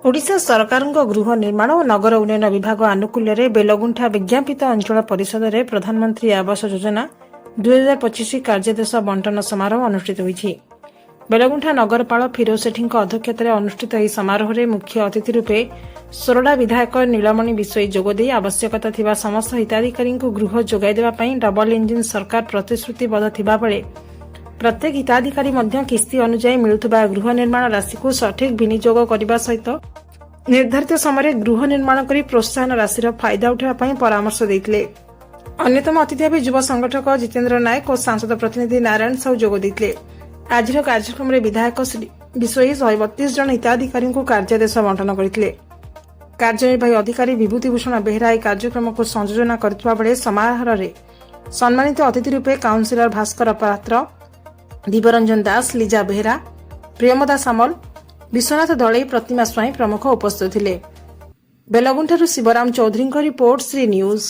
ओडिशा सरकार गृह निर्माण और नगर उन्नयन विभाग आनुकूल्य बेलगुंठा विज्ञापित अंचल परिषद में प्रधानमंत्री आवास योजना 2025 कार्यदेश बंटन समारोह अनुष्ठित होईछि। बेलगुंठा नगरपाल फिरोज सेठी अध्यक्षतार अनुष्ठित यह समारोह में मुख्य अतिथि रूपे सोरडा विधायक नीलमणि विश्वई जोगदे आवश्यकता थिबा समस्त हिताधिकारी गृह जोगाई देबा पई डबल इंजिन सरकार प्रतिश्रुतिबद्ध थिबा बेले प्रत्येक हिताधिकारी किस्ती अनुଯାୟୀ मिलुଥିବା गृह निर्माण राशि को सठिक विनियोग करने सहित निर्धारित समय गृह निर्माण कर प्रोत्साहन राशि फायदा उठावा परामर्श देते। अन्यतम अतिथि भाव युव संगठक जितेन्द्र नायक और सांसद प्रतिनिधि नारायण साहू जोग देते। आज कार्यक्रम में विधायक विश्वई 132 जन हिताधिकारी कार्यादेश बंटन करते। कार्यनिर्वाही अधिकारी विभूतिभूषण बेहरा यह कार्यक्रम को संयोजना करथिबा बेले समारोह में सम्मानित अतिथि रूपे काउंसिलर भास्कर पात्र, दिव्यरंजन दास, लीजा बेहरा, प्रियमदा सामल, विश्वनाथ दलई, प्रतिमा स्वाई प्रमुख उपस्थित थिले। बेलगुंठारू शिवराम चौधरी रिपोर्ट, श्री न्यूज।